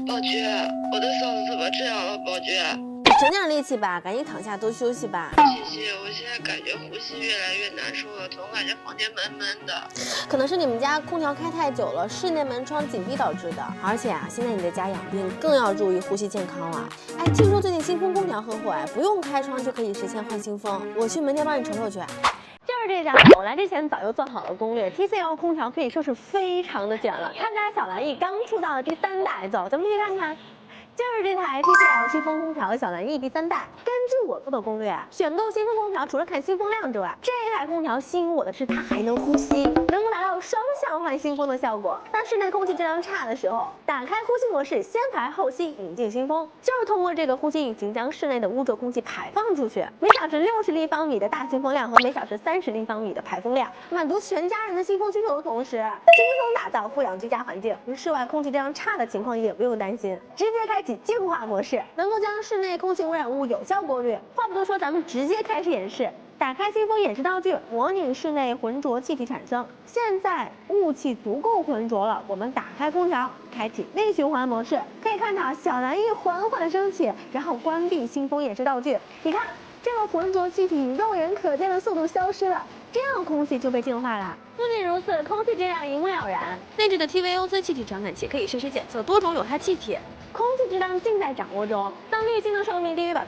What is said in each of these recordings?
宝娟，我的嗓子怎么这样了？宝娟，省点力气吧，赶紧躺下多休息吧。谢谢，我现在感觉呼吸越来越难受了，总感觉房间闷闷的。可能是你们家空调开太久了，室内门窗紧闭导致的。而且啊，现在你在家养病，更要注意呼吸健康了。哎，听说最近新风空调很火，哎，不用开窗就可以实现换新风。我去门店帮你瞅瞅去。就是这家，我来之前早就做好了攻略。TCL 空调可以说是非常的卷了，他家小蓝逸刚出道的第3代，走，咱们去看看。就是这台 TCL 新风空调小蓝逸第3代。根据我做的攻略，选购新风空调除了看新风量之外，这台空调吸引我的是它还能呼吸，能够达到双向换新风的效果。当室内空气质量差的时候，打开呼吸模式，先排后吸，引进新风，就是通过这个呼吸引擎将室内的污浊空气排放出去。每小时60立方米的大新风量和每小时30立方米的排风量，满足全家人的新风需求的同时，轻松打造富氧居家环境，室外空气质量差的情况也不用担心，直接开启净化模式，能够将室内空气污染物有效过滤。话不多说，咱们直接开始演示。打开新风演示道具，模拟室内浑浊气体产生。现在雾气足够浑浊了，我们打开空调，开启内循环模式。可以看到小蓝逸缓缓升起，然后关闭新风演示道具。你看，这个浑浊气体以肉眼可见的速度消失了，这样空气就被净化了。不仅如此，空气质量一目了然。内置的 TVOC 气体传感器可以实时检测多种有害气体，空气质量尽在掌握中。当滤芯的寿命低于20%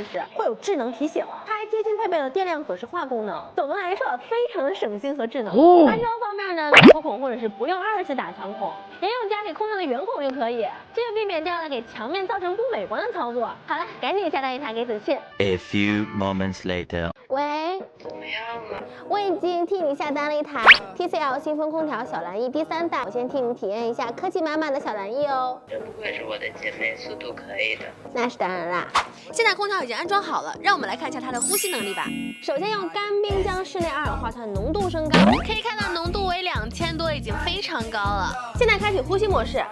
时，会有智能提醒。它还贴心配备了电量可视化功能。总的来说，非常的省心和智能。安装方面呢，打孔孔或者是不用2次打墙孔，沿用家里空调的圆孔就可以，这就避免掉了给墙面造成不美观的操作。好了，赶紧下单一台给子倩。A few moments later. 喂，怎么样了？我已经替你下单了一台 TCL 新风空调小蓝逸第3代，我先替你体验一下科技满满的小蓝逸哦。真不愧是我的姐妹，速度可以的。那是当然啦。现在空调已经安装好了，让我们来看一下它的呼吸能力吧。首先用干冰将室内二氧化碳浓度升高，可以看到浓度为2000多，已经非常高了。现在开启呼吸模式。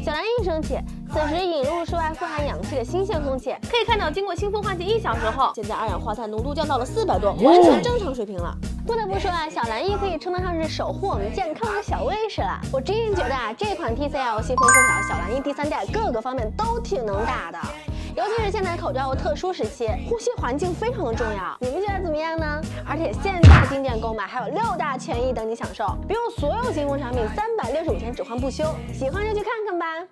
小蓝逸升起，此时引入室外富含氧气的新鲜空气，可以看到经过新风换气1小时后，现在二氧化碳浓度降到了400多，完全正常水平了。不得不说啊，小蓝逸可以称得上是守护我们健康的小卫士了。我真心觉得啊，这款 TCL 新风空调小蓝逸第3代各个方面都挺能打的。尤其是现在口罩的特殊时期，呼吸环境非常的重要。你们觉得怎么样呢？而且现在进店购买还有6大权益等你享受，比如所有新风产品365天只换不休，喜欢就去看看吧。